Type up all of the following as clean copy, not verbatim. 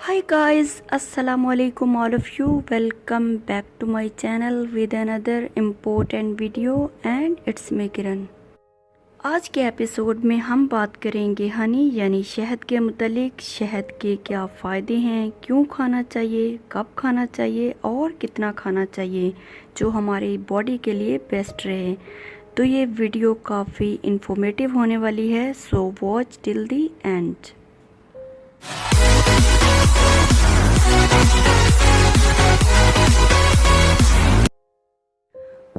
Hi guys, assalamu alaikum all of you. Welcome back to my channel with another important video and it's me Kiran. आज के episode में हम बात करेंगे हनी यानी शहद के मुतालिक। शहद के क्या फ़ायदे हैं, क्यों खाना चाहिए, कब खाना चाहिए और कितना खाना चाहिए जो हमारी बॉडी के लिए बेस्ट रहे। तो ये वीडियो काफ़ी इंफॉर्मेटिव होने वाली है, so watch till the end.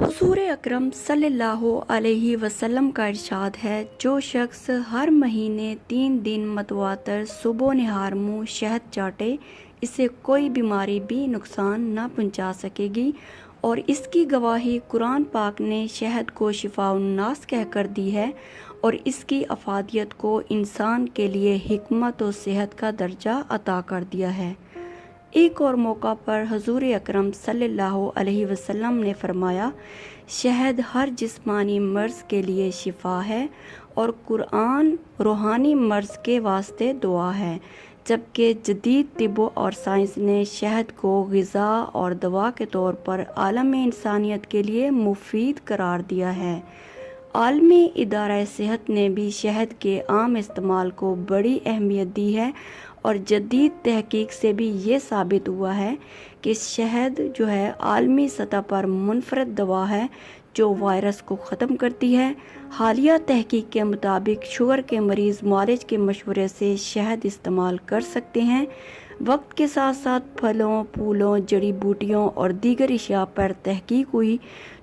हुज़ूर अकरम सल्लल्लाहु अलैहि वसल्लम का इरशाद है, जो शख्स हर महीने 3 दिन मतवातर सुबह निहार मुँह शहद चाटे, इसे कोई बीमारी भी नुकसान ना पहुंचा सकेगी। और इसकी गवाही कुरान पाक ने शहद को शिफाउन्नास कह कर दी है और इसकी अफादियत को इंसान के लिए हिकमत और सेहत का दर्जा अता कर दिया है। एक और मौका पर हुज़ूर अकरम सल्लल्लाहु अलैहि वसल्लम ने फरमाया, शहद हर जिस्मानी मर्ज़ के लिए शिफा है और कुरान रूहानी मर्ज़ के वास्ते दुआ है। जबकि जदीद तिब और साइंस ने शहद को ग़िज़ा और दवा के तौर पर आलम इंसानियत के लिए मुफीद करार दिया है। आलमी इदारा सेहत ने भी शहद के आम इस्तेमाल को बड़ी अहमियत दी है और जदीद तहकीक से भी ये साबित हुआ है कि शहद जो है आलमी सतह पर मुनफरद दवा है जो वायरस को ख़त्म करती है। हालिया तहकीक के मुताबिक शुगर के मरीज़ मालिज के मशवरे से शहद इस्तेमाल कर सकते हैं। वक्त के साथ साथ फलों, फूलों, जड़ी बूटियों और दीगर अशिया पर तहकीक हुई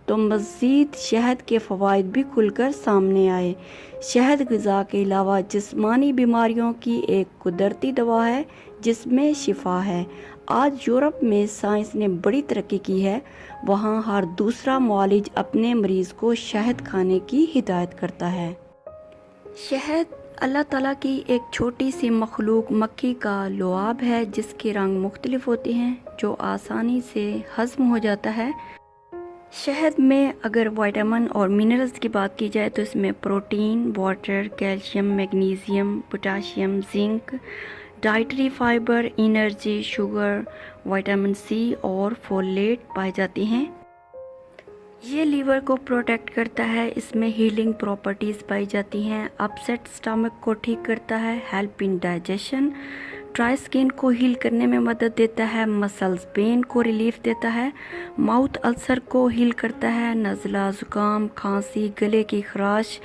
तो मज़ीद शहद के फ़वाइद भी खुलकर सामने आए। शहद ग़िज़ा के अलावा जिस्मानी बीमारियों की एक कुदरती दवा है जिसमें शिफा है। आज यूरोप में साइंस ने बड़ी तरक्की की है, वहाँ हर दूसरा मुआलिज अपने मरीज़ को शहद खाने की हिदायत करता है। शहद अल्लाह ताला की एक छोटी सी मखलूक मक्खी का लुआब है जिसके रंग मुख्तलिफ होते हैं जो आसानी से हज़म हो जाता है। शहद में अगर विटामिन और मिनरल्स की बात की जाए तो इसमें protein, water, calcium, magnesium, potassium, zinc, dietary fibre, energy, sugar, vitamin C और फोलेट पाए जाते हैं। ये लीवर को प्रोटेक्ट करता है, इसमें हीलिंग प्रॉपर्टीज़ पाई जाती हैं। अपसेट स्टमक को ठीक करता है, help in digestion, dry skin को हील करने में मदद देता है, मसल्स पेन को रिलीफ देता है, माउथ अल्सर को हील करता है, नज़ला, ज़ुकाम, खांसी, गले की खराश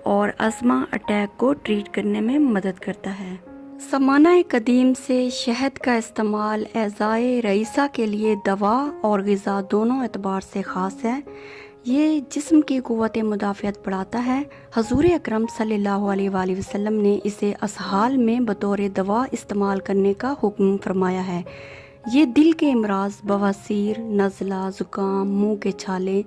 और अस्थमा अटैक को ट्रीट करने में मदद करता है। ज़माना कदीम से शहद का इस्तेमाल एज़ाए रईसा के लिए दवा और ग़िज़ा दोनों एतबार से ख़ास है। ये जिस्म की क़ुव्वत मुदाफ़ियत बढ़ाता है। हुज़ूर अकरम सल्लल्लाहु अलैहि वसल्लम ने इसे असहाल में बतौर दवा इस्तेमाल करने का हुक्म फरमाया है। ये दिल के अमराज, बवासीर, नज़ला, ज़ुकाम, मुँह के छाले,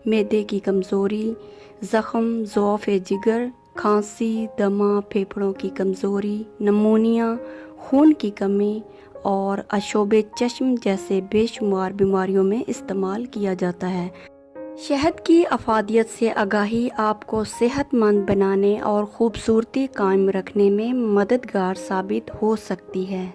मैदे की कमज़ोरी, ज़ख़म, ज़ौफ़ जिगर, खांसी, दमा, फेफड़ों की कमज़ोरी, नमूनिया, खून की कमी और अशोबे चश्म जैसे बेशुमार बीमारियों में इस्तेमाल किया जाता है। शहद की अफादियत से आगाही आपको सेहतमंद बनाने और ख़ूबसूरती कायम रखने में मददगार साबित हो सकती है।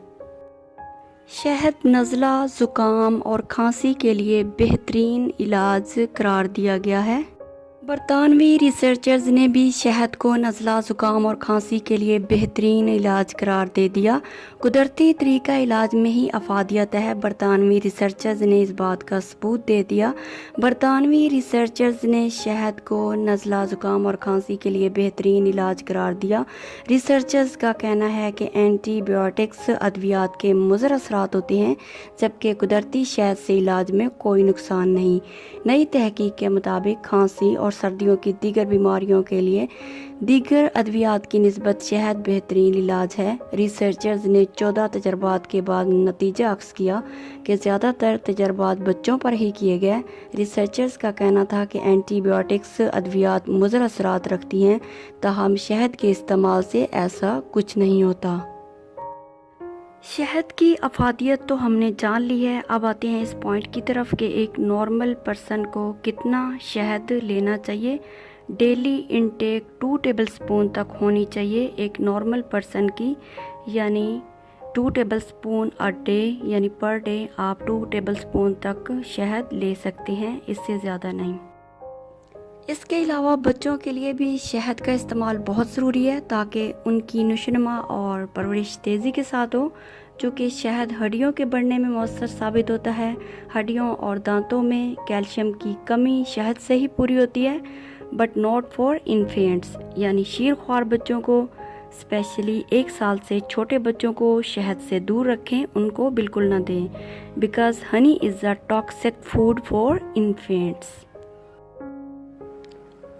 शहद नज़ला, ज़ुकाम और खांसी के लिए बेहतरीन इलाज करार दिया गया है। बरतानवी रिसर्चर्स ने भी शहद को नज़ला, ज़ुकाम और खांसी के लिए बेहतरीन इलाज करार दे दिया। कुदरती तरीका इलाज में ही अफादियत है। बरतानवी रिसर्चर्स ने इस बात का सबूत दे दिया। बरतानवी रिसर्चर्स ने शहद को नज़ला, ज़ुकाम और खांसी के लिए बेहतरीन इलाज करार दिया। रिसर्चर्स का कहना है कि एंटीबायोटिक्स अद्वियात के मुज़र असरात होते हैं जबकि कुदरती शहद से इलाज में कोई नुकसान नहीं। नई तहकीक के मुताबिक खांसी और सर्दियों की दीगर बीमारियों के लिए दीगर अद्वियात की निस्बत शहद बेहतरीन इलाज है। रिसर्चर्स ने 14 तजर्बात के बाद नतीजा अक्स किया कि ज़्यादातर तजर्बात बच्चों पर ही किए गए। रिसर्चर्स का कहना था कि एंटीबायोटिक्स अद्वियात मुज़र असरात रखती हैं, ताहम शहद के इस्तेमाल से ऐसा कुछ नहीं होता। शहद की अफादियत तो हमने जान ली है, अब आते हैं इस पॉइंट की तरफ कि एक नॉर्मल पर्सन को कितना शहद लेना चाहिए। डेली इनटेक 2 टेबल स्पून तक होनी चाहिए एक नॉर्मल पर्सन की, यानी 2 ٹیبل سپون اے ڈے یعنی پر ڈے آپ 2 ٹیبل سپون تک شہد لے سکتے ہیں، اس سے زیادہ نہیں۔ اس کے علاوہ بچوں کے لیے بھی شہد کا استعمال بہت ضروری ہے تاکہ ان کی نشوونما اور پرورش تیزی کے ساتھ ہو، چونکہ شہد ہڈیوں کے بڑھنے میں مؤثر ثابت ہوتا ہے۔ ہڈیوں اور دانتوں میں کیلشیم کی کمی شہد سے ہی پوری ہوتی ہے، بٹ ناٹ فار انفینٹس، یعنی شیر خوار بچوں کو، اسپیشلی 1 سال سے چھوٹے بچوں کو شہد سے دور رکھیں، ان کو بالکل نہ دیں، because honey is a toxic food for infants.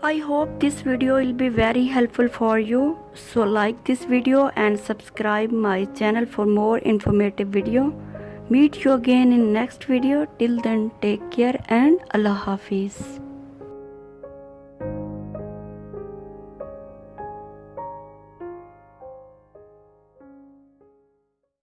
I hope this video will be very helpful for you. So like this video and subscribe my channel for more informative video. Meet you again in next video. Till then, take care and Allah Hafiz.